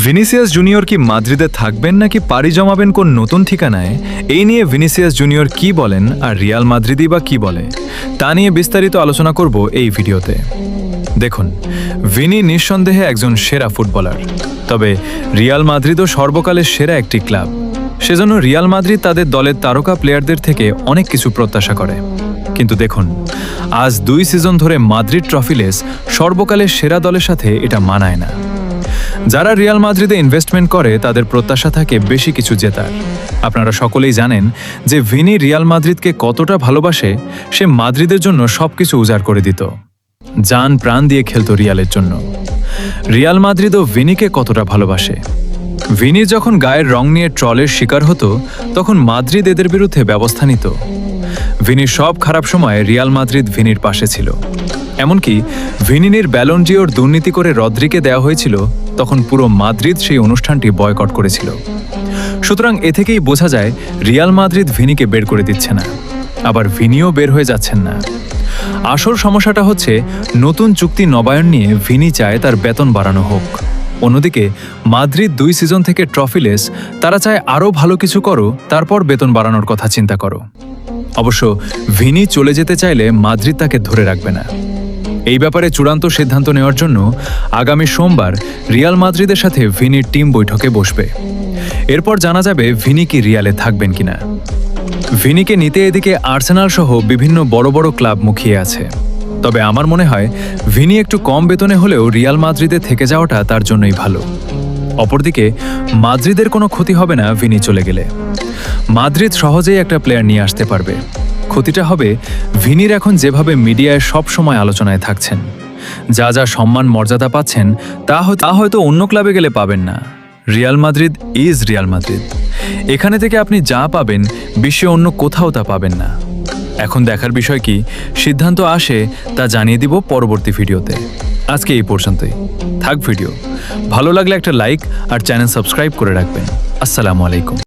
Vinicius junior কি মাদ্রিদে থাকবেন নাকি পাড়ি জমাবেন কোন নতুন ঠিকানায়, এই নিয়ে ভিনিসিয়াস জুনিয়র কি বলেন আর রিয়াল মাদ্রিদই বা কি বলে, তা নিয়ে বিস্তারিত আলোচনা করব এই ভিডিওতে। দেখুন, ভিনি নিঃসন্দেহে একজন সেরা ফুটবলার, তবে রিয়াল মাদ্রিদও সর্বকালের সেরা একটি ক্লাব। সেজন্য রিয়াল মাদ্রিদ তাদের দলের তারকা প্লেয়ারদের থেকে অনেক কিছু প্রত্যাশা করে। কিন্তু দেখুন, আজ 2 সিজন ধরে মাদ্রিদ ট্রফিলেস সর্বকালের সেরা দলের সাথে এটা মানায় না। যারা রিয়াল মাদ্রিদে ইনভেস্টমেন্ট করে তাদের প্রত্যাশা থাকে বেশি কিছু জেতার। আপনারা সকলেই জানেন যে ভিনি রিয়াল মাদ্রিদকে কতটা ভালোবাসে। সে মাদ্রিদের জন্য সবকিছু উজাড় করে দিত, জান প্রাণ দিয়ে খেলতো রিয়ালের জন্য। রিয়াল মাদ্রিদও ভিনিকে কতটা ভালোবাসে। ভিনি যখন গায়ের রং নিয়ে ট্রলের শিকার হতো, তখন মাদ্রিদ এদের বিরুদ্ধে ব্যবস্থা নিত। ভিনির সব খারাপ সময়ে রিয়াল মাদ্রিদ ভিনির পাশে ছিল। এমনকি ভিনির ব্যালন ডিওর দুর্নীতি করে রদ্রিকে দেওয়া হয়েছিল, তখন পুরো মাদ্রিদ সেই অনুষ্ঠানটি বয়কট করেছিল। সুতরাং এ থেকেই বোঝা যায় রিয়াল মাদ্রিদ ভিনিকে বের করে দিচ্ছে না, আবার ভিনিও বের হয়ে যাচ্ছেন না। আসল সমস্যাটা হচ্ছে নতুন চুক্তি নবায়ন নিয়ে ভিনি চায় তার বেতন বাড়ানো হোক। অন্যদিকে মাদ্রিদ 2 সিজন থেকে ট্রফিলেস, তারা চায় আরও ভালো কিছু করো, তারপর বেতন বাড়ানোর কথা চিন্তা করো। অবশ্য ভিনি চলে যেতে চাইলে মাদ্রিদ তাকে ধরে রাখবে না। এই ব্যাপারে চূড়ান্ত সিদ্ধান্ত নেওয়ার জন্য আগামী সোমবার রিয়াল মাদ্রিদের সাথে ভিনির টিম বৈঠকে বসবে। এরপর জানা যাবে ভিনি কি রিয়ালে থাকবেন কিনা। ভিনিকে নিতে এদিকে আর্সেনাল সহ বিভিন্ন বড় বড় ক্লাব মুখিয়ে আছে। তবে আমার মনে হয় ভিনি একটু কম বেতনে হলেও রিয়াল মাদ্রিদে থেকে যাওয়াটা তার জন্যই ভালো। অপরদিকে মাদ্রিদের কোনো ক্ষতি হবে না ভিনি চলে গেলে। মাদ্রিদ সহজেই একটা প্লেয়ার নিয়ে আসতে পারবে। ক্ষতিটা হবে ভিনির এখন যেভাবে মিডিয়ায় সব সময় আলোচনায় থাকছেন, যা যা সম্মান মর্যাদা পাচ্ছেন তা হয়তো অন্য ক্লাবে গেলে পাবেন না। Real Madrid is Real Madrid. এখানে থেকে আপনি যা পাবেন বিশ্বে অন্য কোথাও তা পাবেন না। এখন দেখার বিষয় কি সিদ্ধান্ত আসে তা জানিয়ে দিব পরবর্তী ভিডিওতে। আজকে এই পর্যন্তই থাক ভিডিও। ভালো লাগলে একটা লাইক আর চ্যানেল সাবস্ক্রাইব করে রাখবেন। আসসালামু আলাইকুম।